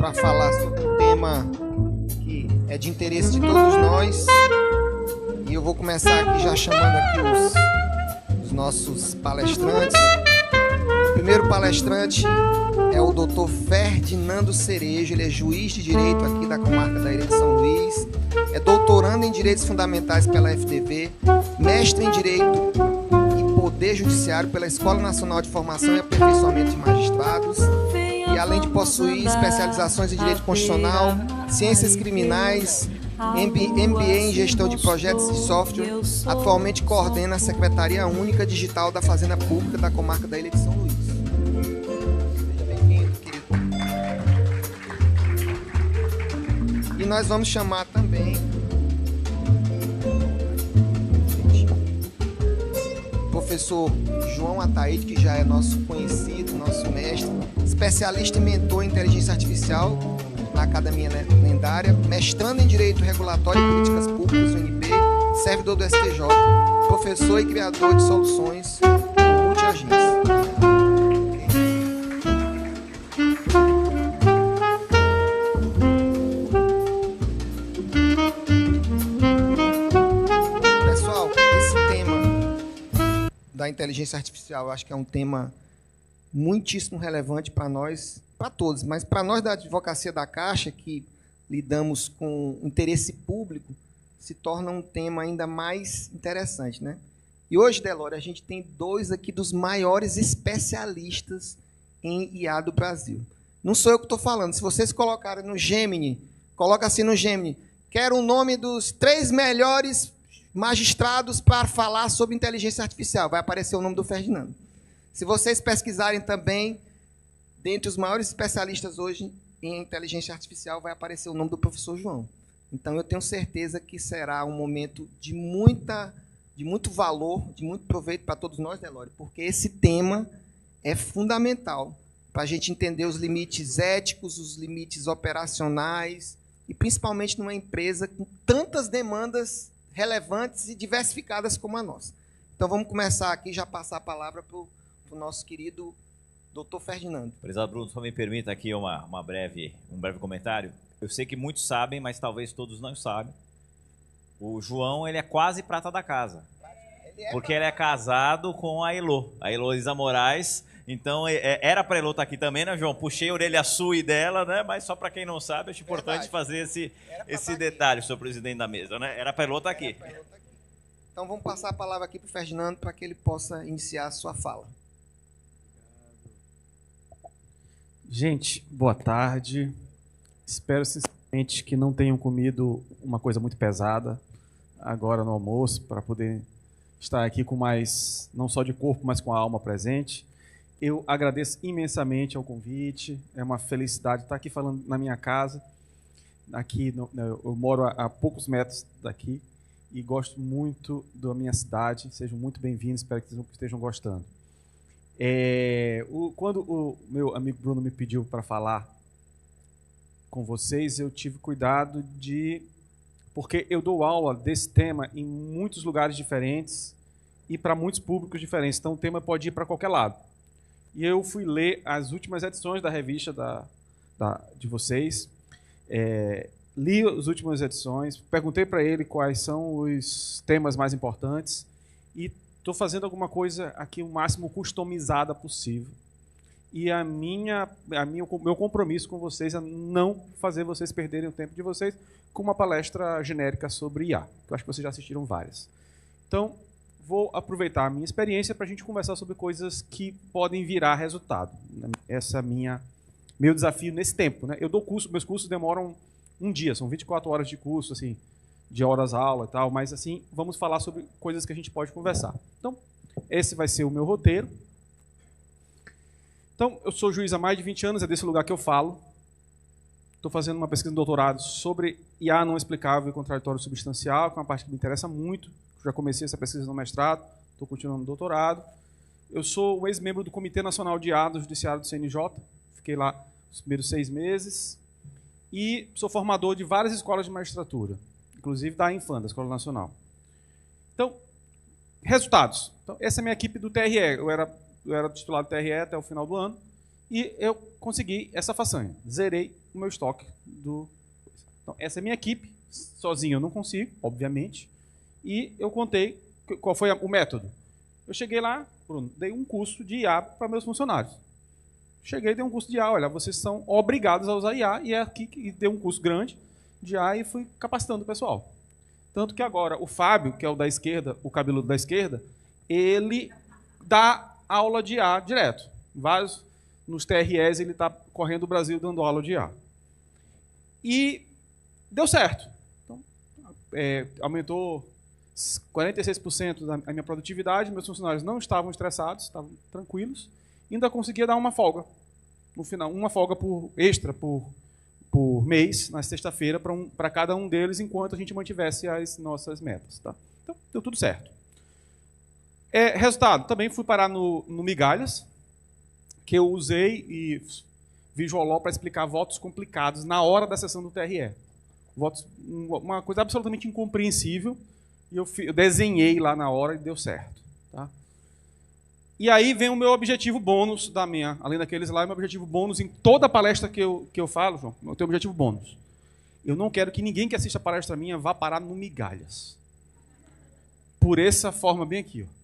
para falar sobre um tema que é de interesse de todos nós. E eu vou começar aqui já chamando aqui os nossos palestrantes. O primeiro palestrante é o Dr. Ferdinando Cerejo. Ele é juiz de direito aqui da comarca da Ilha de São Luís, é doutorando em Direitos Fundamentais pela FDV, mestre em Direito e Poder Judiciário pela Escola Nacional de Formação e Aperfeiçoamento de Magistrados, e além de possuir especializações em Direito Constitucional, Ciências Criminais, MBA em Gestão de Projetos de Software, atualmente coordena a Secretaria Única Digital da Fazenda Pública da comarca da Ilha de São Luís. Seja bem-vindo, querido. E nós vamos chamar também o professor João Ataíde, que já é nosso conhecido, nosso mestre, especialista e mentor em Inteligência Artificial na Academia Lendária, mestrando em Direito Regulatório e Políticas Públicas, UNP, servidor do STJ, professor e criador de soluções multiagência. Pessoal, esse tema da inteligência artificial, eu acho que é um tema muitíssimo relevante para nós, para todos, mas para nós da Advocacia da Caixa, que lidamos com interesse público, se torna um tema ainda mais interessante, né? E hoje, Delore, a gente tem dois aqui dos maiores especialistas em IA do Brasil. Não sou eu que estou falando. Se vocês colocarem no Gemini, coloca assim no Gemini, quero o nome dos 3 melhores magistrados para falar sobre inteligência artificial. Vai aparecer o nome do Ferdinando. Se vocês pesquisarem também, dentre os maiores especialistas hoje em inteligência artificial, vai aparecer o nome do professor João. Então, eu tenho certeza que será um momento de muito valor, de muito proveito para todos nós, Delore, porque esse tema é fundamental para a gente entender os limites éticos, os limites operacionais, e principalmente numa empresa com tantas demandas relevantes e diversificadas como a nossa. Então, vamos começar aqui, já passar a palavra para o nosso querido Dr. Ferdinando. Prezado Bruno, só me permita aqui um breve comentário. Eu sei que muitos sabem, mas talvez todos não sabem. O João, ele é quase prata da casa. Porque ele é casado com a Heloísa Moraes. Então, era para a Elo estar aqui também, né, João? Puxei a orelha sua e dela, né? Mas só para quem não sabe, acho importante fazer esse detalhe, senhor presidente da mesa, né? Era para a Elo estar aqui. Então, vamos passar a palavra aqui para o Ferdinando para que ele possa iniciar a sua fala. Gente, boa tarde. Espero sinceramente que não tenham comido uma coisa muito pesada agora no almoço, para poder estar aqui com mais, não só de corpo, mas com a alma presente. Eu agradeço imensamente ao convite, é uma felicidade estar aqui falando na minha casa. Eu moro a poucos metros daqui e gosto muito da minha cidade. Sejam muito bem-vindos, espero que estejam gostando. Quando o meu amigo Bruno me pediu para falar com vocês, eu tive cuidado porque eu dou aula desse tema em muitos lugares diferentes e para muitos públicos diferentes, então o tema pode ir para qualquer lado. E eu fui ler as últimas edições da revista de vocês, li as últimas edições, perguntei para ele quais são os temas mais importantes e estou fazendo alguma coisa aqui o máximo customizada possível. E o meu compromisso com vocês é não fazer vocês perderem o tempo de vocês com uma palestra genérica sobre IA, que eu acho que vocês já assistiram várias. Então, vou aproveitar a minha experiência para a gente conversar sobre coisas que podem virar resultado. Esse é meu desafio nesse tempo, né? Eu dou curso, meus cursos demoram um dia, são 24 horas de curso, assim, de horas aula e tal, mas assim, vamos falar sobre coisas que a gente pode conversar. Então, esse vai ser o meu roteiro. Então, eu sou juiz há mais de 20 anos, é desse lugar que eu falo. Estou fazendo uma pesquisa de doutorado sobre IA não explicável e contraditório substancial, que é uma parte que me interessa muito. Já comecei essa pesquisa no mestrado, estou continuando no doutorado. Eu sou um ex-membro do Comitê Nacional de IA do Judiciário do CNJ, fiquei lá os primeiros 6 meses, e sou formador de várias escolas de magistratura, inclusive da Infam, da Escola Nacional. Então, resultados. Então, essa é a minha equipe do TRE. Eu era titular do TRE até o final do ano, e eu consegui essa façanha. Zerei o meu estoque do... Então, essa é a minha equipe. Sozinho eu não consigo, obviamente. E eu contei qual foi o método. Eu cheguei lá, Bruno, dei um curso de IA para meus funcionários. Cheguei e dei um curso de IA. Olha, vocês são obrigados a usar IA. E é aqui que dei um curso grande de IA e fui capacitando o pessoal. Tanto que agora o Fábio, que é o da esquerda, o cabeludo da esquerda, ele dá aula de IA direto. Nos TREs ele está correndo o Brasil dando aula de IA. E deu certo. Então, aumentou 46% da minha produtividade, meus funcionários não estavam estressados, estavam tranquilos, ainda conseguia dar uma folga. No final, uma folga extra por mês, na sexta-feira, para cada um deles, enquanto a gente mantivesse as nossas metas. Tá? Então, deu tudo certo. Resultado, também fui parar no Migalhas, que eu usei e Visual para explicar votos complicados na hora da sessão do TRE. Uma coisa absolutamente incompreensível, e eu desenhei lá na hora e deu certo. Tá? E aí vem o meu objetivo bônus além daqueles lá, meu objetivo bônus em toda palestra que eu falo, João, eu tenho objetivo bônus. Eu não quero que ninguém que assista a palestra minha vá parar no Migalhas. Por essa forma bem aqui. Ó.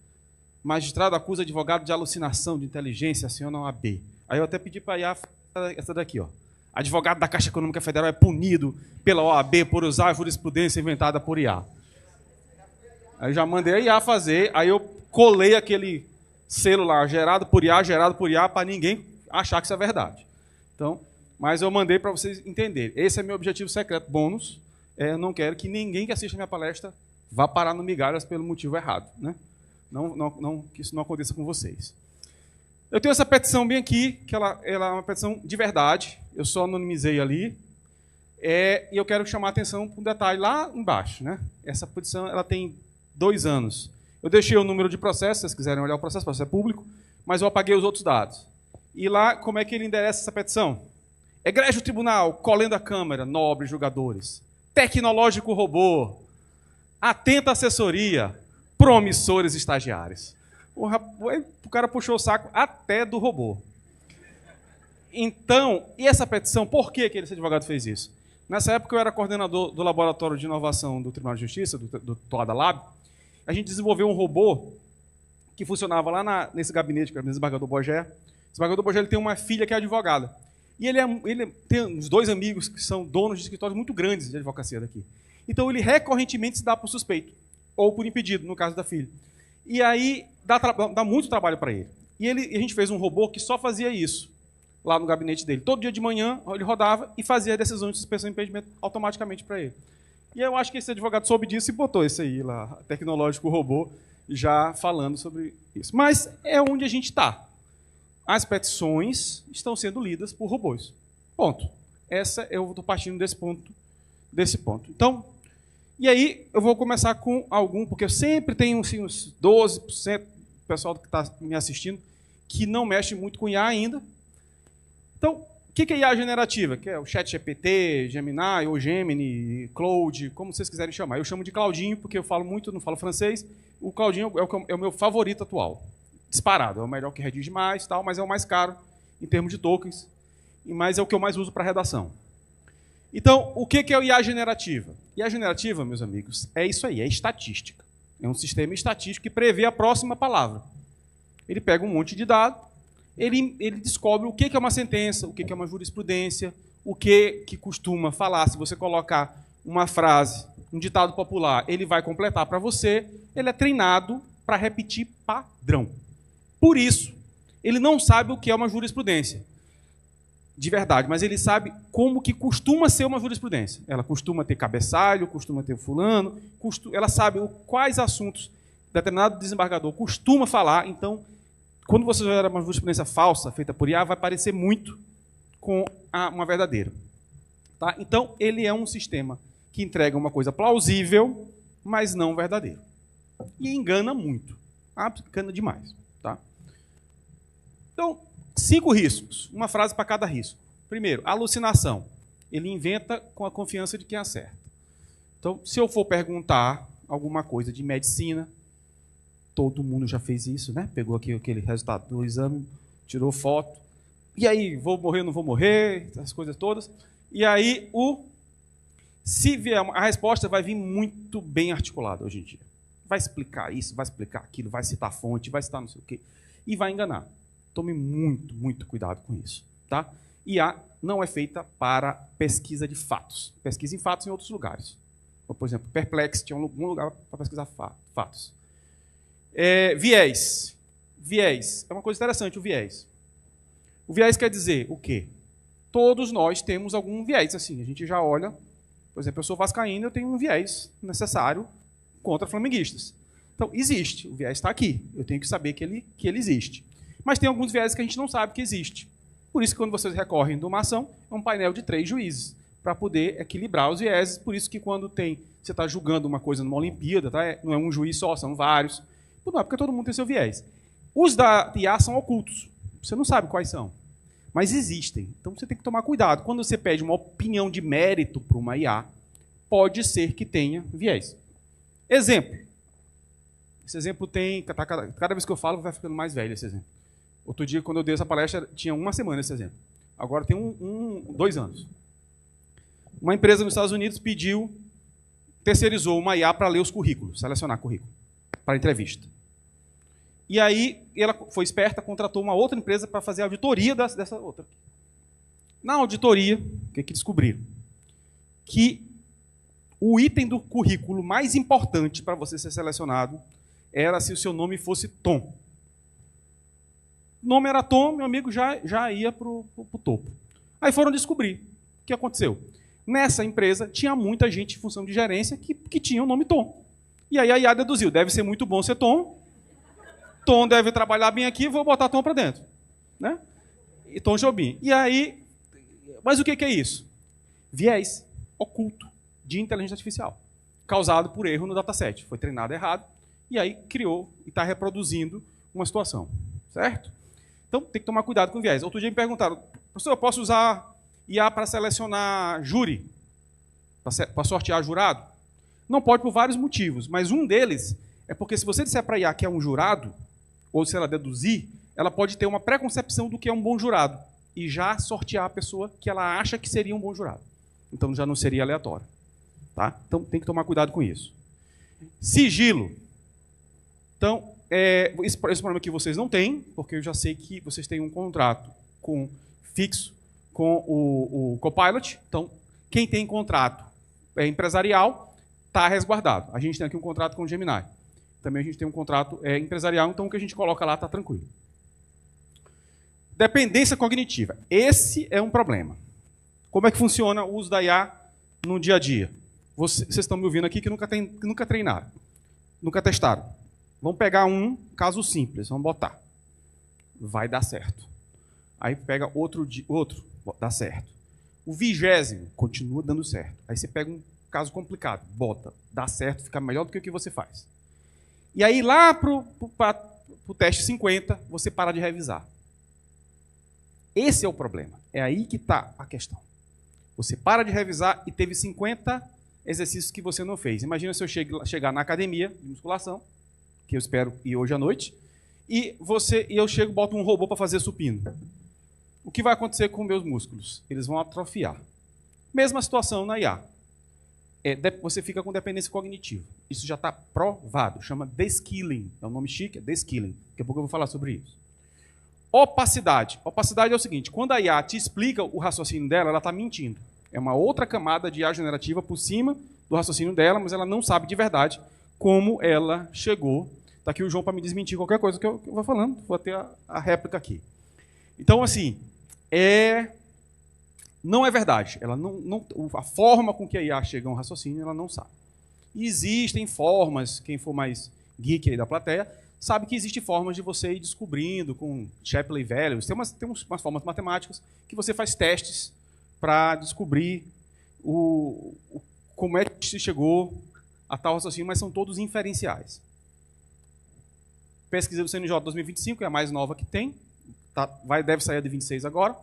Magistrado acusa advogado de alucinação de inteligência, aciona a OAB. Aí eu até pedi para a IA essa daqui. Ó. Advogado da Caixa Econômica Federal é punido pela OAB por usar a jurisprudência inventada por IA. Aí eu já mandei a IA fazer, aí eu colei aquele selo lá, gerado por IA, para ninguém achar que isso é verdade. Então, mas eu mandei para vocês entenderem. Esse é meu objetivo secreto, bônus. Eu não quero que ninguém que assista a minha palestra vá parar no Migalhas pelo motivo errado. Né? Não, que isso não aconteça com vocês. Eu tenho essa petição bem aqui, que ela é uma petição de verdade. Eu só anonimizei ali. E eu quero chamar a atenção para um detalhe lá embaixo. Né? Essa petição ela tem 2 anos. Eu deixei o número de processo, se vocês quiserem olhar o processo é público, mas eu apaguei os outros dados. E lá, como é que ele endereça essa petição? Egrégio tribunal, colendo a Câmara, nobres julgadores. Tecnológico robô. Atenta assessoria. Promissores estagiários. O cara puxou o saco até do robô. Então, e essa petição, por que esse advogado fez isso? Nessa época eu era coordenador do Laboratório de Inovação do Tribunal de Justiça, do Toada Lab. A gente desenvolveu um robô que funcionava lá nesse gabinete, que era o desembargador Bogé. O desembargador Bogé ele tem uma filha que é advogada. E ele tem uns 2 amigos que são donos de escritórios muito grandes de advocacia daqui. Então ele recorrentemente se dá por suspeito, ou por impedido, no caso da filha. E aí dá muito trabalho para ele. E a gente fez um robô que só fazia isso, lá no gabinete dele. Todo dia de manhã ele rodava e fazia decisões de suspensão e impedimento automaticamente para ele. E eu acho que esse advogado soube disso e botou esse aí lá, tecnológico robô, já falando sobre isso. Mas é onde a gente está. As petições estão sendo lidas por robôs. Ponto. Eu estou partindo desse ponto. Então, e aí eu vou começar com porque eu sempre tenho assim, uns 12% do pessoal que está me assistindo que não mexe muito com IA ainda. Então, o que é IA generativa? Que é o ChatGPT, Gemini, ou Gemini, Claude, como vocês quiserem chamar. Eu chamo de Claudinho, porque eu falo muito, não falo francês. O Claudinho é o meu favorito atual. Disparado. É o melhor que redige mais, tal, mas é o mais caro em termos de tokens. Mas é o que eu mais uso para redação. Então, o que é o IA generativa? IA generativa, meus amigos, é isso aí, é estatística. É um sistema estatístico que prevê a próxima palavra. Ele pega um monte de dados, ele descobre o que é uma sentença, o que é uma jurisprudência, o que costuma falar. Se você colocar uma frase, um ditado popular, ele vai completar para você. Ele é treinado para repetir padrão. Por isso, ele não sabe o que é uma jurisprudência, de verdade, mas ele sabe como que costuma ser uma jurisprudência. Ela costuma ter cabeçalho, costuma ter fulano, ela sabe quais assuntos determinado desembargador costuma falar. Então, quando você olhar uma jurisprudência falsa, feita por IA, vai parecer muito com uma verdadeira. Tá? Então, ele é um sistema que entrega uma coisa plausível, mas não verdadeira. E engana muito. Engana demais. Tá? Então, 5 riscos. Uma frase para cada risco. Primeiro, alucinação. Ele inventa com a confiança de quem acerta. Então, se eu for perguntar alguma coisa de medicina, todo mundo já fez isso, né? Pegou aqui aquele resultado do exame, tirou foto. E aí, vou morrer ou não vou morrer? Essas coisas todas. E aí, se vier, a resposta vai vir muito bem articulada hoje em dia. Vai explicar isso, vai explicar aquilo, vai citar a fonte, vai citar não sei o quê, e vai enganar. Tome muito, muito cuidado com isso. Tá? IA não é feita para pesquisa de fatos. Pesquisa em fatos em outros lugares. Por exemplo, Perplexity é um lugar para pesquisar fatos. Viés. Viés. É uma coisa interessante, o viés. O viés quer dizer o quê? Todos nós temos algum viés. Assim, a gente já olha, por exemplo, eu sou vascaíno, eu tenho um viés necessário contra flamenguistas. Então, existe. O viés está aqui. Eu tenho que saber que ele existe. Mas tem alguns viés que a gente não sabe que existe. Por isso que quando vocês recorrem de uma ação, é um painel de 3 juízes, para poder equilibrar os vieses. Por isso que quando você está julgando uma coisa numa Olimpíada, tá? Não é um juiz só, são vários. Não é porque todo mundo tem seu viés. Os da IA são ocultos. Você não sabe quais são. Mas existem. Então você tem que tomar cuidado. Quando você pede uma opinião de mérito para uma IA, pode ser que tenha viés. Exemplo. Esse exemplo tem... Cada vez que eu falo, vai ficando mais velho esse exemplo. Outro dia, quando eu dei essa palestra, tinha uma semana esse exemplo. Agora tem 2 anos. Uma empresa nos Estados Unidos terceirizou uma IA para ler os currículos, selecionar currículo, para entrevista. E aí, ela foi esperta, contratou uma outra empresa para fazer a auditoria dessa outra. Na auditoria, o que descobriram? Que o item do currículo mais importante para você ser selecionado era se o seu nome fosse Tom. O nome era Tom, meu amigo já ia para o topo. Aí foram descobrir o que aconteceu. Nessa empresa, tinha muita gente em função de gerência que tinha o nome Tom. E aí a IA deduziu, deve ser muito bom ser Tom, Tom deve trabalhar bem aqui, vou botar Tom para dentro. Né? E Tom Jobim. E aí, mas o que é isso? Viés oculto de inteligência artificial, causado por erro no dataset. Foi treinado errado, e aí criou e está reproduzindo uma situação. Certo? Então, tem que tomar cuidado com o viés. Outro dia me perguntaram, professor, eu posso usar IA para selecionar júri? Para sortear jurado? Não pode por vários motivos, mas um deles é porque se você disser para a IA que é um jurado, ou se ela deduzir, ela pode ter uma preconcepção do que é um bom jurado e já sortear a pessoa que ela acha que seria um bom jurado. Então, já não seria aleatório. Tá? Então, tem que tomar cuidado com isso. Sigilo. Então, esse problema que vocês não têm, porque eu já sei que vocês têm um contrato fixo com o Copilot. Então, quem tem contrato empresarial está resguardado. A gente tem aqui um contrato com o Gemini. Também a gente tem um contrato empresarial, então o que a gente coloca lá está tranquilo. Dependência cognitiva. Esse é um problema. Como é que funciona o uso da IA no dia a dia? Vocês estão me ouvindo aqui que nunca treinaram, nunca testaram. Vamos pegar um caso simples, vamos botar. Vai dar certo. Aí pega outro, dá certo. O 20º continua dando certo. Aí você pega um caso complicado, bota, dá certo, fica melhor do que o que você faz. E aí lá para o teste 50, você para de revisar. Esse é o problema. É aí que está a questão. Você para de revisar e teve 50 exercícios que você não fez. Imagina se eu chegar na academia de musculação, que eu espero ir hoje à noite, e eu chego e boto um robô para fazer supino. O que vai acontecer com meus músculos? Eles vão atrofiar. Mesma situação na IA. Você fica com dependência cognitiva. Isso já está provado. Chama deskilling. É um nome chique, é deskilling. Daqui a pouco eu vou falar sobre isso. Opacidade. Opacidade é o seguinte, quando a IA te explica o raciocínio dela, ela está mentindo. É uma outra camada de IA generativa por cima do raciocínio dela, mas ela não sabe de verdade como ela chegou. Está aqui o João para me desmentir qualquer coisa que eu vou falando. Vou ter a réplica aqui. Então, assim, não é verdade. Ela a forma com que a IA chega a um raciocínio, ela não sabe. E existem formas, quem for mais geek aí da plateia, sabe que existem formas de você ir descobrindo com Shapley Values. Tem umas formas matemáticas que você faz testes para descobrir como é que se chegou a tal raciocínio, mas são todos inferenciais. Pesquisa do CNJ 2025, é a mais nova que tem, deve sair a de 26 agora,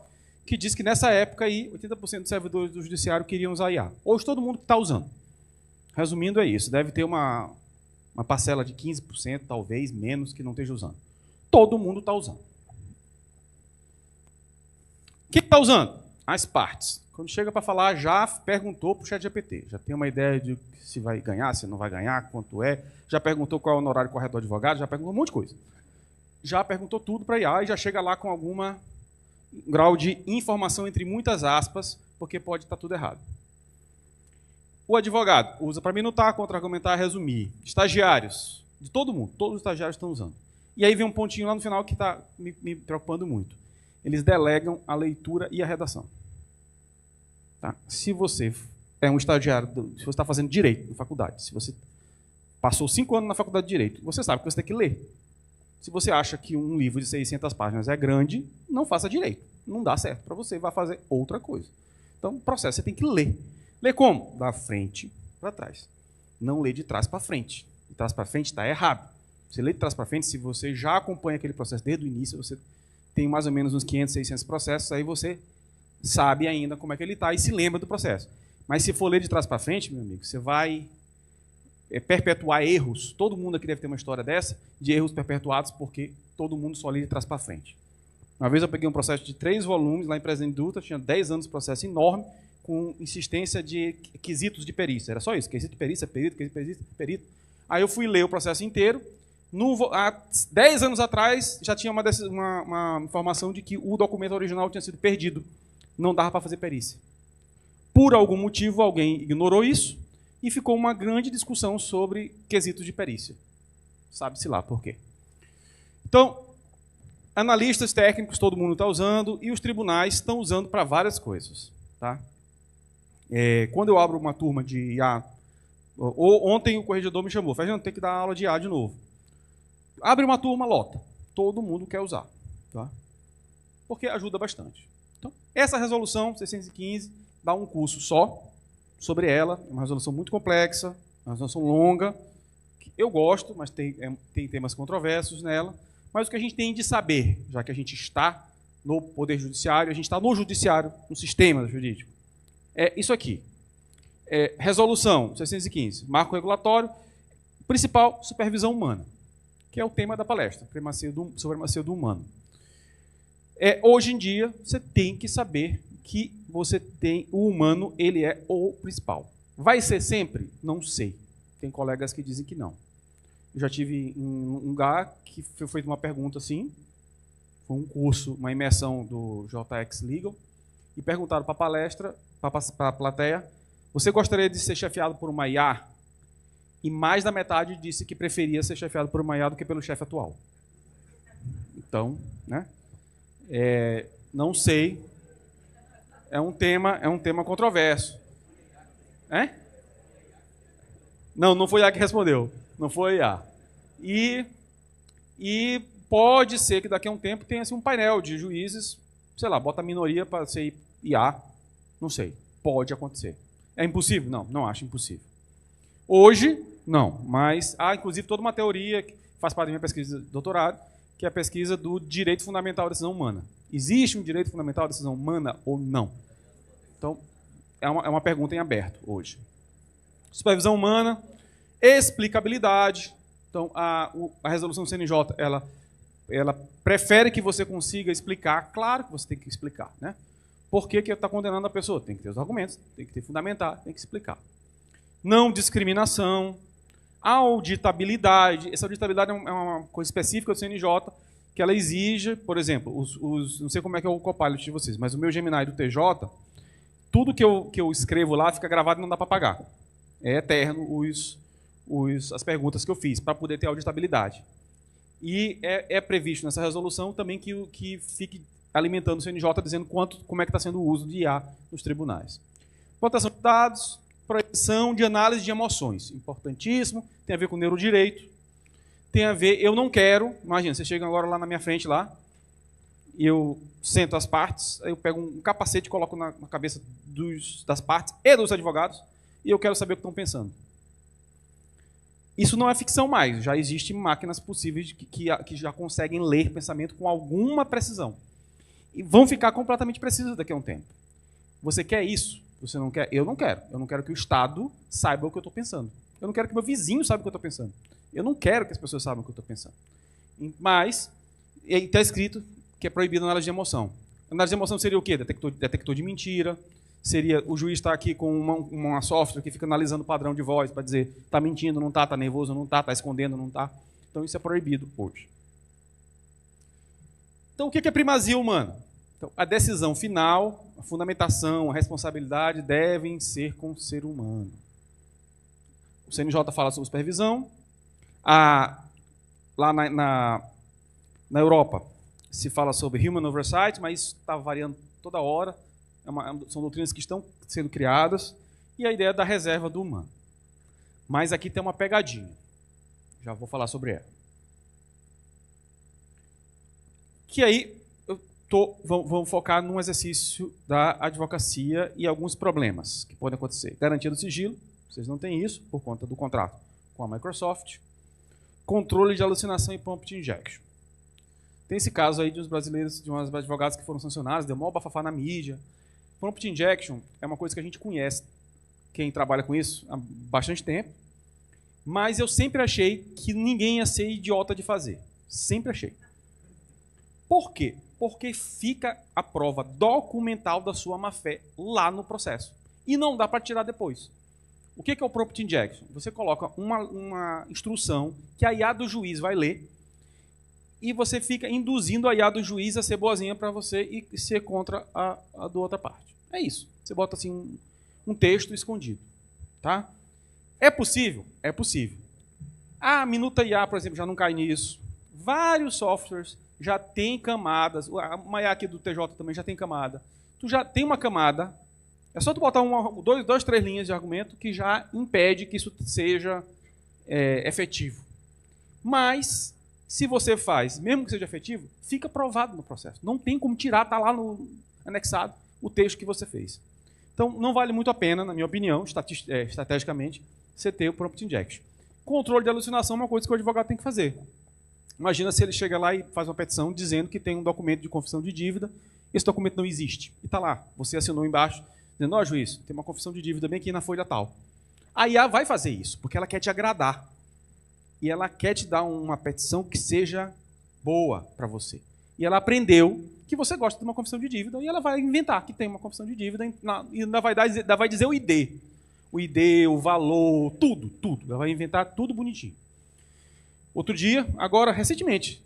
que diz que nessa época aí, 80% dos servidores do judiciário queriam usar IA. Hoje todo mundo está usando. Resumindo, é isso. Deve ter uma parcela de 15%, talvez, menos, que não esteja usando. Todo mundo está usando. O que está usando? as partes. Quando chega para falar, já perguntou para o ChatGPT. Já tem uma ideia de se vai ganhar, se não vai ganhar, quanto é. Já perguntou qual é o honorário correto do advogado, já perguntou um monte de coisa. Já perguntou tudo para a IA e já chega lá com algum grau de informação entre muitas aspas, porque pode estar tudo errado. O advogado usa para minutar, contra-argumentar, resumir. Estagiários, de todo mundo, todos os estagiários estão usando. E aí vem um pontinho lá no final que está me preocupando muito. Eles delegam a leitura e a redação. Tá? Se você é um estagiário, se você está fazendo direito na faculdade, se você passou 5 anos na faculdade de direito, você sabe que você tem que ler. Se você acha que um livro de 600 páginas é grande, não faça direito. Não dá certo para você, vai fazer outra coisa. Então, o processo você tem que ler. Ler como? Da frente para trás. Não ler de trás para frente. De trás para frente está errado. Você lê de trás para frente, se você já acompanha aquele processo desde o início, você tem mais ou menos uns 500, 600 processos, aí você sabe ainda como é que ele está e se lembra do processo. Mas se for ler de trás para frente, meu amigo, você vai perpetuar erros. Todo mundo aqui deve ter uma história dessa, de erros perpetuados, porque todo mundo só lê de trás para frente. Uma vez eu peguei um processo de 3 volumes lá em Presidente Dutra, tinha 10 anos de processo enorme, com insistência de quesitos de perícia. Era só isso, quesito de perícia, perito, quesito de perícia, perito. Aí eu fui ler o processo inteiro. Há 10 anos atrás, já tinha uma informação de que o documento original tinha sido perdido. Não dava para fazer perícia. Por algum motivo, alguém ignorou isso e ficou uma grande discussão sobre quesitos de perícia. Sabe-se lá por quê. Então, analistas técnicos, todo mundo está usando, e os tribunais estão usando para várias coisas. Tá? Quando eu abro uma turma de IA, ontem o corregedor me chamou, Fernando, tem que dar aula de IA de novo. Abre uma turma, lota. Todo mundo quer usar. Tá? Porque ajuda bastante. Então, essa resolução 615 dá um curso só sobre ela. É uma resolução muito complexa, uma resolução longa. Que eu gosto, mas tem temas controversos nela. Mas o que a gente tem de saber, já que a gente está no Poder Judiciário, a gente está no Judiciário, no sistema jurídico, é isso aqui. Resolução 615, marco regulatório, principal, supervisão humana, que é o tema da palestra, supremacia do humano. Hoje em dia, você tem que saber que você tem o humano, ele é o principal. Vai ser sempre? Não sei. Tem colegas que dizem que não. Eu já tive em um lugar que foi feita uma pergunta assim, foi um curso, uma imersão do JX Legal, e perguntaram para a palestra, para a plateia, você gostaria de ser chefiado por uma IA? E mais da metade disse que preferia ser chefiado por uma IA do que pelo chefe atual. Então, né? Não sei. É um tema controverso. Não foi a IA que respondeu. Não foi a IA. E pode ser que daqui a um tempo tenha assim, um painel de juízes, sei lá, bota a minoria para ser IA. Não sei. Pode acontecer. É impossível? Não acho impossível. Hoje, não. Mas há, inclusive, toda uma teoria que faz parte da minha pesquisa de doutorado, que é a pesquisa do direito fundamental à decisão humana. Existe um direito fundamental à decisão humana ou não? Então, é uma pergunta em aberto hoje. Supervisão humana, explicabilidade. Então, a resolução do CNJ, ela prefere que você consiga explicar. Claro que você tem que explicar, né? Por que está condenando a pessoa? Tem que ter os argumentos, tem que ter fundamentar, tem que explicar. Não discriminação, auditabilidade. Essa auditabilidade é uma coisa específica do CNJ, que ela exige, por exemplo, não sei como é que é o Copilot de vocês, mas o meu Gemini do TJ, tudo que eu escrevo lá fica gravado e não dá para apagar. É eterno as perguntas que eu fiz, para poder ter auditabilidade. E é previsto nessa resolução também que fique alimentando o CNJ, dizendo como é que está sendo o uso de IA nos tribunais. Proteção de dados, proibição de análise de emoções. Importantíssimo, tem a ver com neurodireito. Tem a ver, eu não quero, imagina, você chega agora lá na minha frente, lá, e eu sento as partes, aí eu pego um capacete e coloco na cabeça das partes e dos advogados, e eu quero saber o que estão pensando. Isso não é ficção mais, já existem máquinas possíveis que já conseguem ler pensamento com alguma precisão. E vão ficar completamente precisas daqui a um tempo. Você quer isso? Você não quer? Eu não quero. Eu não quero que o Estado saiba o que eu estou pensando. Eu não quero que meu vizinho saiba o que eu estou pensando. Eu não quero que as pessoas saibam o que eu estou pensando. Mas está escrito que é proibido a análise de emoção. Análise de emoção seria o quê? Detector de mentira. Seria o juiz estar aqui com uma software que fica analisando o padrão de voz para dizer está mentindo, não está nervoso, não está escondendo, não está. Então isso é proibido hoje. Então o que é primazia humana? Então, a decisão final, a fundamentação, a responsabilidade devem ser com o ser humano. O CNJ fala sobre supervisão. Lá na Europa se fala sobre human oversight, mas isso está variando toda hora. São doutrinas que estão sendo criadas. E a ideia da reserva do humano. Mas aqui tem uma pegadinha. Já vou falar sobre ela. Que aí, vamos focar num exercício da advocacia e alguns problemas que podem acontecer. Garantia do sigilo, vocês não têm isso por conta do contrato com a Microsoft. Controle de alucinação e prompt injection. Tem esse caso aí de uns brasileiros, de umas advogadas que foram sancionados, deu maior bafafá na mídia. Prompt injection é uma coisa que a gente conhece, quem trabalha com isso há bastante tempo, mas eu sempre achei que ninguém ia ser idiota de fazer. Sempre achei. Por quê? Porque fica a prova documental da sua má-fé lá no processo. E não dá para tirar depois. O que é o prompt injection? Você coloca uma instrução que a IA do juiz vai ler e você fica induzindo a IA do juiz a ser boazinha para você e ser contra a da outra parte. É isso. Você bota assim um texto escondido. Tá? É possível? É possível. A Minuta IA, por exemplo, já não cai nisso. Vários softwares já tem camadas. A Maya aqui do TJ também já tem camada. Tu já tem uma camada. É só tu botar dois, três linhas de argumento que já impede que isso seja efetivo. Mas, se você faz, mesmo que seja efetivo, fica provado no processo. Não tem como tirar, está lá no anexado o texto que você fez. Então, não vale muito a pena, na minha opinião, estrategicamente, você ter o prompt injection. Controle de alucinação é uma coisa que o advogado tem que fazer. Imagina se ele chega lá e faz uma petição dizendo que tem um documento de confissão de dívida, esse documento não existe. E está lá, você assinou embaixo, dizendo, ó, juiz, tem uma confissão de dívida bem aqui na folha tal. A IA vai fazer isso, porque ela quer te agradar. E ela quer te dar uma petição que seja boa para você. E ela aprendeu que você gosta de uma confissão de dívida, e ela vai inventar que tem uma confissão de dívida, e ainda vai dizer o ID. O ID, o valor, tudo. Ela vai inventar tudo bonitinho. Outro dia, agora, recentemente,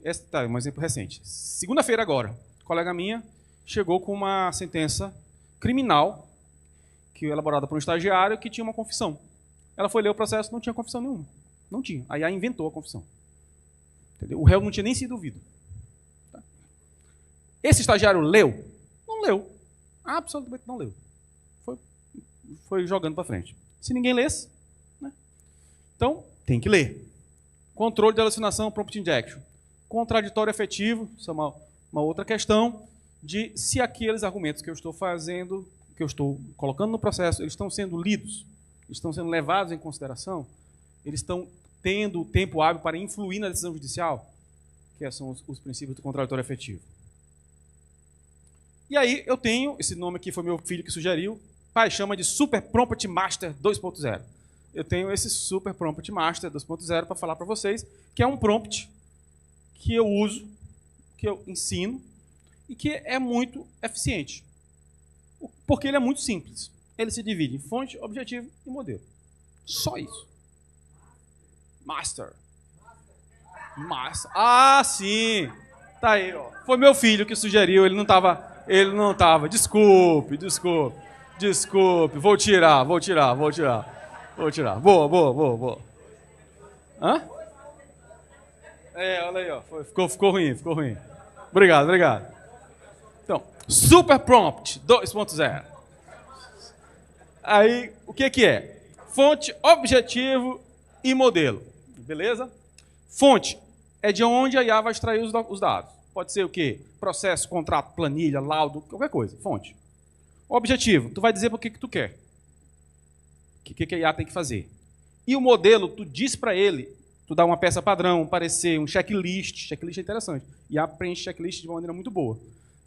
um exemplo recente. Segunda-feira agora, colega minha chegou com uma sentença criminal, que elaborada por um estagiário, que tinha uma confissão. Ela foi ler o processo, não tinha confissão nenhuma. Não tinha. Aí ela inventou a confissão. Entendeu? O réu não tinha nem sido ouvido. Tá? Esse estagiário leu? Não leu. Absolutamente não leu. Foi jogando para frente. Se ninguém lesse, né? Então, tem que ler. Controle de alucinação, prompt injection. Contraditório efetivo, isso é uma outra questão de se aqueles argumentos que eu estou fazendo, que eu estou colocando no processo, eles estão sendo lidos, estão sendo levados em consideração, eles estão tendo tempo hábil para influir na decisão judicial, que são os princípios do contraditório efetivo. E aí eu tenho, esse nome aqui foi meu filho que sugeriu, pai, chama de Super Prompt Master 2.0. Eu tenho esse Super Prompt Master 2.0 para falar para vocês, que é um prompt que eu uso, que eu ensino, e que é muito eficiente. Porque ele é muito simples. Ele se divide em fonte, objetivo e modelo. Só isso. Master. Ah, sim. Tá aí, ó. Foi meu filho que sugeriu, ele não estava. Desculpe. Vou tirar. Boa. Hã? Olha aí, ó. Ficou ruim. Obrigado. Então, Super Prompt 2.0. Aí, o que é? Fonte, objetivo e modelo. Beleza? Fonte é de onde a IA vai extrair os dados. Pode ser o quê? Processo, contrato, planilha, laudo, qualquer coisa. Fonte. Objetivo, tu vai dizer para o que tu quer. O que a IA tem que fazer. E o modelo, tu diz para ele, tu dá uma peça padrão, um parecer, um checklist. Checklist é interessante. E a IA preenche checklist de uma maneira muito boa.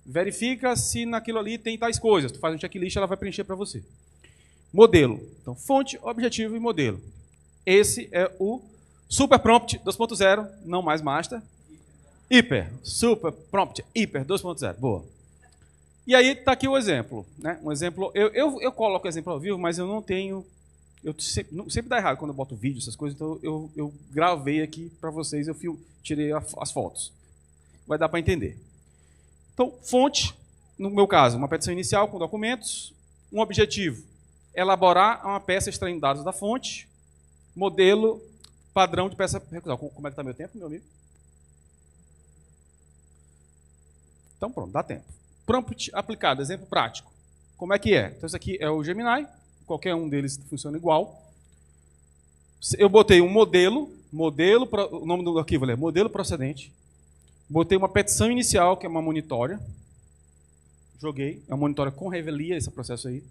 Verifica se naquilo ali tem tais coisas. Tu faz um checklist, ela vai preencher para você. Modelo. Então, fonte, objetivo e modelo. Esse é o Super Prompt 2.0, não mais Master. Hiper. Super Prompt Hiper 2.0. Boa. E aí está aqui o exemplo. Né? Um exemplo, eu coloco o exemplo ao vivo, mas eu não tenho... sempre dá errado quando eu boto vídeo, essas coisas, então eu gravei aqui para vocês, tirei as fotos. Vai dar para entender. Então, fonte, no meu caso, uma petição inicial com documentos, um objetivo, elaborar uma peça extraindo dados da fonte, modelo, padrão de peça recursal. Como é que está meu tempo, meu amigo? Então, pronto, dá tempo. Prompt aplicado, exemplo prático. Como é que é? Então, isso aqui é o Gemini, qualquer um deles funciona igual. Eu botei um modelo, o nome do arquivo é modelo procedente. Botei uma petição inicial, que é uma monitória. Joguei, é uma monitória com revelia, esse processo aí.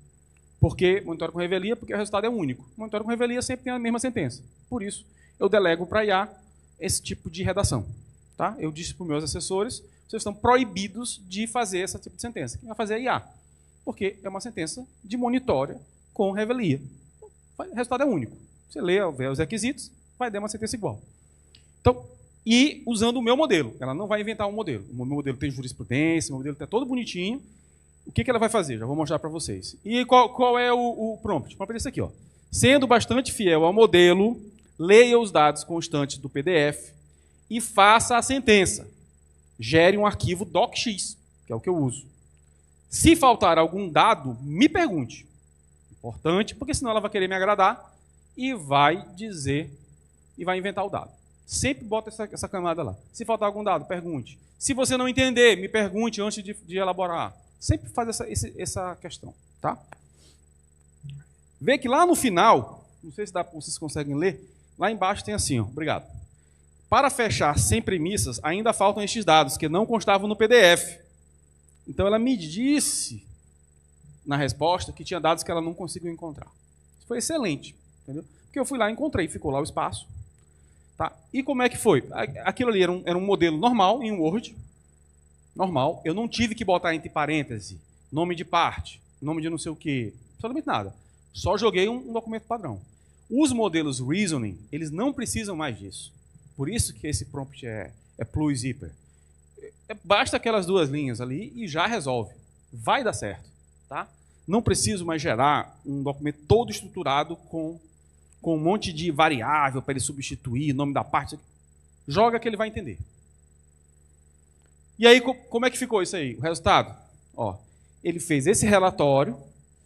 Por que monitória com revelia? Porque o resultado é único. Monitória com revelia sempre tem a mesma sentença. Por isso, eu delego para a IA esse tipo de redação. Tá? Eu disse para os meus assessores, vocês estão proibidos de fazer esse tipo de sentença. Quem vai fazer é a IA. Porque é uma sentença de monitória com revelia. O resultado é único. Você lê, vê os requisitos, vai dar uma sentença igual. Então, e usando o meu modelo. Ela não vai inventar um modelo. O meu modelo tem jurisprudência, o meu modelo está todo bonitinho. O que ela vai fazer? Já vou mostrar para vocês. E qual é o prompt? O prompt é esse aqui. Ó. Sendo bastante fiel ao modelo, leia os dados constantes do PDF e faça a sentença. Gere um arquivo docx, que é o que eu uso. Se faltar algum dado, me pergunte. Importante, porque senão ela vai querer me agradar e vai dizer, e vai inventar o dado. Sempre bota essa camada lá. Se faltar algum dado, pergunte. Se você não entender, me pergunte antes de elaborar. Sempre faz essa questão. Tá? Vê que lá no final, não sei se vocês conseguem ler, lá embaixo tem assim, ó, obrigado. Para fechar sem premissas, ainda faltam estes dados, que não constavam no PDF. Então ela me disse, na resposta, que tinha dados que ela não conseguiu encontrar. Isso foi excelente. Entendeu? Porque eu fui lá e encontrei, ficou lá o espaço. Tá? E como é que foi? Aquilo ali era um modelo normal, em Word. Normal. Eu não tive que botar entre parênteses, nome de parte, nome de não sei o quê. Absolutamente nada. Só joguei um documento padrão. Os modelos Reasoning, eles não precisam mais disso. Por isso que esse prompt é plus hyper. Basta aquelas duas linhas ali e já resolve. Vai dar certo. Tá? Não preciso mais gerar um documento todo estruturado com um monte de variável para ele substituir, nome da parte. Joga que ele vai entender. E aí, como é que ficou isso aí? O resultado? Ó, ele fez esse relatório,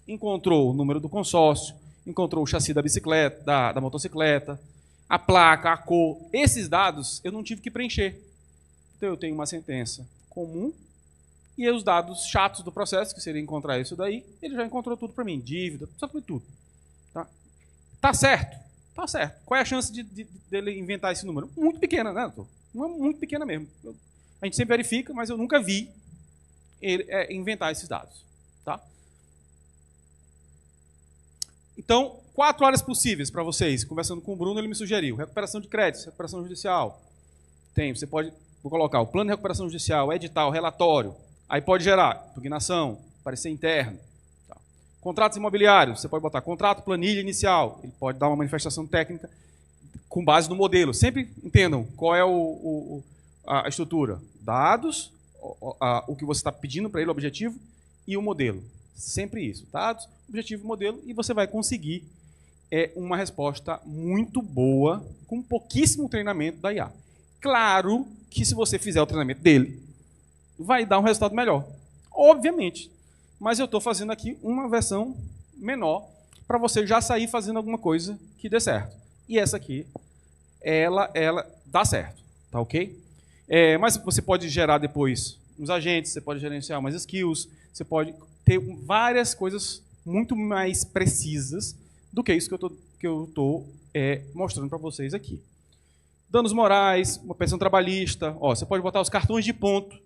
encontrou o número do consórcio, encontrou o chassi da bicicleta, da motocicleta, a placa, a cor. Esses dados eu não tive que preencher. Então eu tenho uma sentença comum e os dados chatos do processo, que seria encontrar isso daí, ele já encontrou tudo para mim, dívida, absolutamente tudo. Tá certo? Tá certo. Qual é a chance dele inventar esse número? Muito pequena, né, doutor? Não é muito pequena mesmo. A gente sempre verifica, mas eu nunca vi ele inventar esses dados. Tá? Então, 4 áreas possíveis para vocês. Conversando com o Bruno, ele me sugeriu. Recuperação de créditos, recuperação judicial. Você pode colocar o plano de recuperação judicial, edital, relatório. Aí pode gerar impugnação, parecer interno. Contratos imobiliários, você pode botar contrato, planilha inicial. Ele pode dar uma manifestação técnica com base no modelo. Sempre entendam qual é a estrutura. Dados, o que você está pedindo para ele, o objetivo, e o modelo. Sempre isso. Dados, objetivo, modelo, e você vai conseguir uma resposta muito boa com pouquíssimo treinamento da IA. Claro que se você fizer o treinamento dele, vai dar um resultado melhor. Obviamente. Mas eu estou fazendo aqui uma versão menor para você já sair fazendo alguma coisa que dê certo. E essa aqui, ela dá certo, tá ok? Mas você pode gerar depois uns agentes, você pode gerenciar umas skills, você pode ter várias coisas muito mais precisas do que isso que eu estou mostrando para vocês aqui. Danos morais, uma pensão trabalhista, você pode botar os cartões de ponto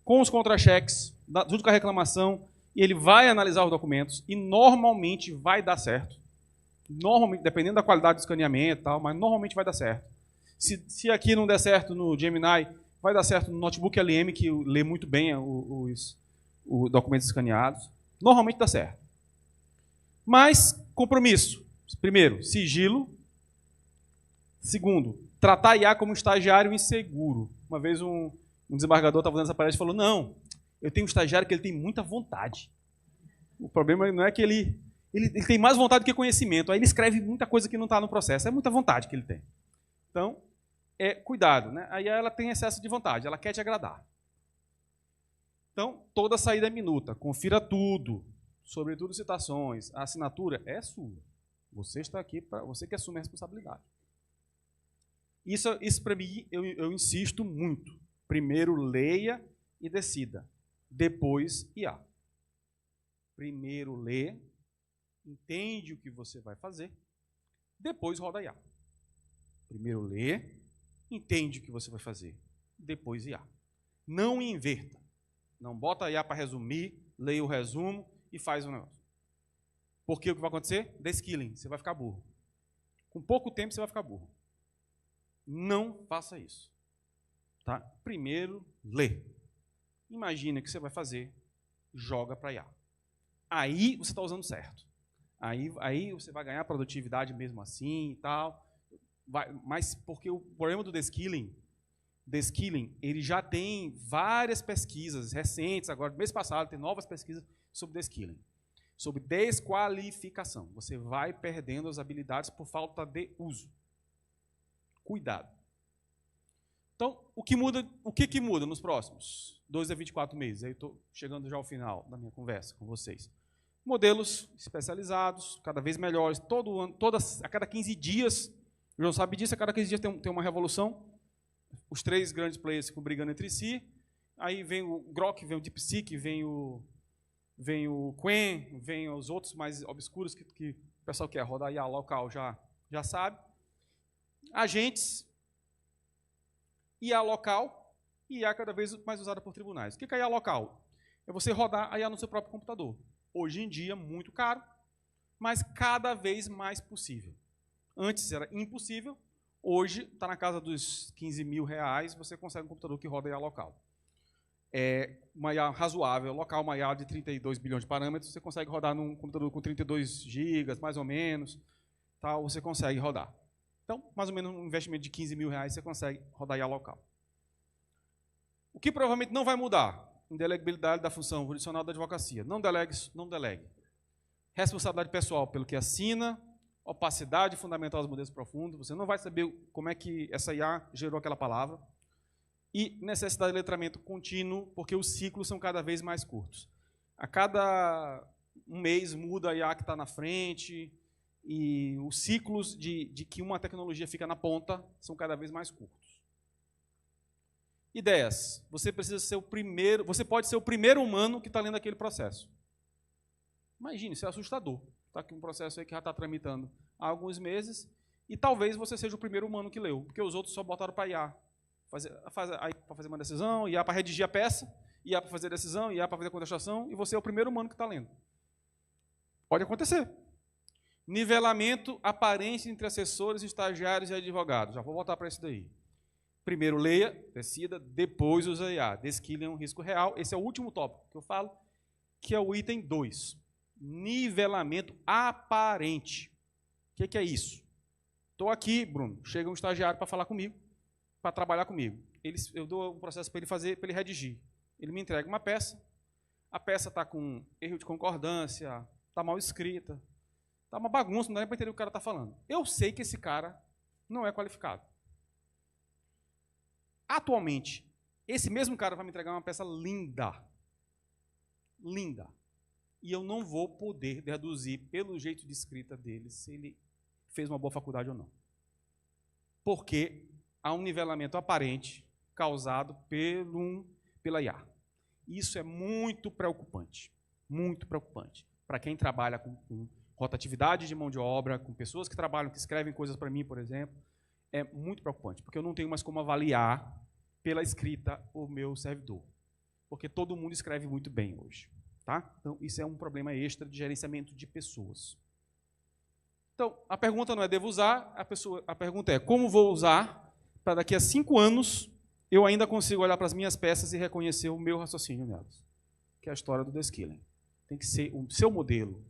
com os contra-cheques, junto com a reclamação, e ele vai analisar os documentos e normalmente vai dar certo. Normalmente, dependendo da qualidade do escaneamento e tal, mas normalmente vai dar certo. Se aqui não der certo no Gemini, vai dar certo no Notebook LM, que lê muito bem os documentos escaneados. Normalmente dá certo. Mas, compromisso. Primeiro, sigilo. Segundo, tratar IA como estagiário inseguro. Uma vez um desembargador estava dando essa palestra e falou, não, Eu tenho um estagiário que ele tem muita vontade. O problema não é que ele tem mais vontade do que conhecimento. Aí ele escreve muita coisa que não está no processo. É muita vontade que ele tem. Então, cuidado, né? Aí ela tem excesso de vontade, ela quer te agradar. Então, toda saída é minuta. Confira tudo, sobretudo citações. A assinatura é sua. Você está aqui para você que assume a responsabilidade. Isso para mim, eu insisto muito. Primeiro leia e decida. Depois IA. Primeiro lê, entende o que você vai fazer. Depois roda IA. Primeiro lê, entende o que você vai fazer. Depois IA. Não inverta. Não bota IA para resumir, leia o resumo e faz o negócio. Porque o que vai acontecer? Deskilling, você vai ficar burro. Com pouco tempo você vai ficar burro. Não faça isso. Tá? Primeiro, lê. Imagina o que você vai fazer, joga para IA. Aí você está usando certo. Aí você vai ganhar produtividade mesmo assim e tal. Mas porque o problema do deskilling, ele já tem várias pesquisas recentes, agora, mês passado, tem novas pesquisas sobre deskilling. Sobre desqualificação. Você vai perdendo as habilidades por falta de uso. Cuidado. Então, o que muda nos próximos 12 a 24 meses? Aí eu estou chegando já ao final da minha conversa com vocês. Modelos especializados, cada vez melhores, todo ano, a cada 15 dias, o João sabe disso, a cada 15 dias tem uma revolução. Os 3 grandes players ficam brigando entre si. Aí vem o Grok, vem o DeepSeek, vem o Qwen, vem os outros mais obscuros que o pessoal que quer rodar IA local já sabe. Agentes, IA local e IA cada vez mais usada por tribunais. O que é IA local? É você rodar a IA no seu próprio computador. Hoje em dia, muito caro, mas cada vez mais possível. Antes era impossível, hoje está na casa dos 15 mil reais, você consegue um computador que roda IA local. Uma IA razoável, local, uma IA de 32 bilhões de parâmetros, você consegue rodar num computador com 32 gigas, mais ou menos, tal, você consegue rodar. Então, mais ou menos um investimento de 15 mil reais, você consegue rodar IA local. O que provavelmente não vai mudar? Indelegabilidade da função jurisdicional da advocacia. Não delegue. Responsabilidade pessoal pelo que assina, opacidade fundamental dos modelos profundos, você não vai saber como é que essa IA gerou aquela palavra. E necessidade de letramento contínuo, porque os ciclos são cada vez mais curtos. A cada um mês muda a IA que está na frente, e os ciclos de que uma tecnologia fica na ponta são cada vez mais curtos. Ideias. Você precisa ser o primeiro, você pode ser o primeiro humano que está lendo aquele processo. Imagine, isso é assustador. Está aqui um processo aí que já está tramitando há alguns meses, e talvez você seja o primeiro humano que leu, porque os outros só botaram para IA. Para fazer uma decisão, IA para redigir a peça, IA para fazer decisão, IA para fazer contestação, e você é o primeiro humano que está lendo. Pode acontecer. Nivelamento aparente entre assessores, estagiários e advogados. Já vou voltar para isso daí. Primeiro leia, decida, depois usa IA. Deskilling é um risco real. Esse é o último tópico que eu falo, que é o item 2. Nivelamento aparente. O que é isso? Estou aqui, Bruno, chega um estagiário para falar comigo, para trabalhar comigo. Eu dou um processo para ele fazer, para ele redigir. Ele me entrega uma peça, a peça está com erro de concordância, está mal escrita, está uma bagunça, não dá nem para entender o que o cara está falando. Eu sei que esse cara não é qualificado. Atualmente, esse mesmo cara vai me entregar uma peça linda. Linda. E eu não vou poder deduzir pelo jeito de escrita dele se ele fez uma boa faculdade ou não. Porque há um nivelamento aparente causado pela IA. Isso é muito preocupante. Muito preocupante. Para quem trabalha com rotatividade de mão de obra, com pessoas que trabalham, que escrevem coisas para mim, por exemplo, é muito preocupante, porque eu não tenho mais como avaliar pela escrita o meu servidor. Porque todo mundo escreve muito bem hoje. Tá? Então, isso é um problema extra de gerenciamento de pessoas. Então, a pergunta não é devo usar, a pergunta é como vou usar para daqui a 5 anos eu ainda consigo olhar para as minhas peças e reconhecer o meu raciocínio nelas. Que é a história do deskilling. Tem que ser o seu modelo,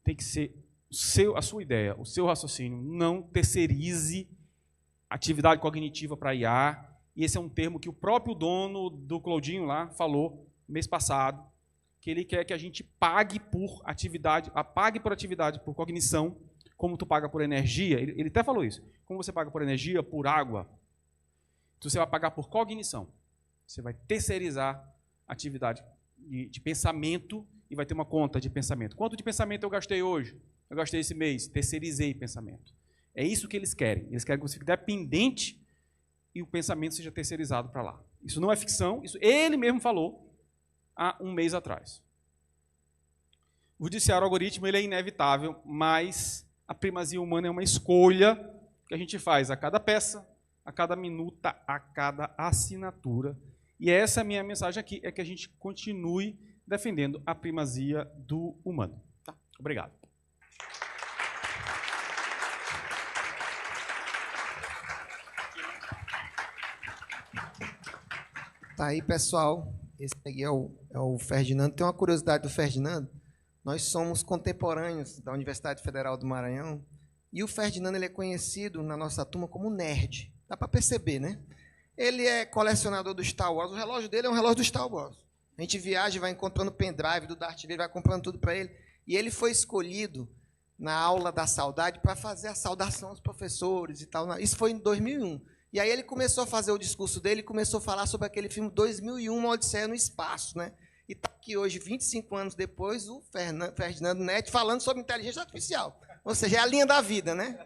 tem que ser a sua ideia, o seu raciocínio. Não terceirize atividade cognitiva para IA. E esse é um termo que o próprio dono do Claudinho lá falou mês passado, que ele quer que a gente pague por atividade, por cognição, como tu paga por energia. Ele até falou isso. Como você paga por energia, por água, então você vai pagar por cognição. Você vai terceirizar a atividade de pensamento e vai ter uma conta de pensamento. Quanto de pensamento eu gastei hoje? Eu gastei esse mês, terceirizei pensamento. É isso que eles querem. Eles querem que você fique dependente e o pensamento seja terceirizado para lá. Isso não é ficção, isso ele mesmo falou há um mês atrás. O judiciário algoritmo ele é inevitável, mas a primazia humana é uma escolha que a gente faz a cada peça, a cada minuta, a cada assinatura. E essa é a minha mensagem aqui, é que a gente continue defendendo a primazia do humano. Tá? Obrigado. Tá aí, pessoal. Esse aí é o Ferdinando. Tem uma curiosidade do Ferdinando. Nós somos contemporâneos da Universidade Federal do Maranhão. E o Ferdinando ele é conhecido na nossa turma como nerd. Dá para perceber, né? Ele é colecionador do Star Wars. O relógio dele é um relógio do Star Wars. A gente viaja e vai encontrando pendrive do Darth Vader, vai comprando tudo para ele. E ele foi escolhido na aula da saudade para fazer a saudação aos professores e tal. Isso foi em 2001. E aí ele começou a fazer o discurso dele e começou a falar sobre aquele filme 2001, Uma Odisseia no Espaço, né? E está aqui hoje, 25 anos depois, o Ferdinando Neto falando sobre inteligência artificial. Ou seja, é a linha da vida, né?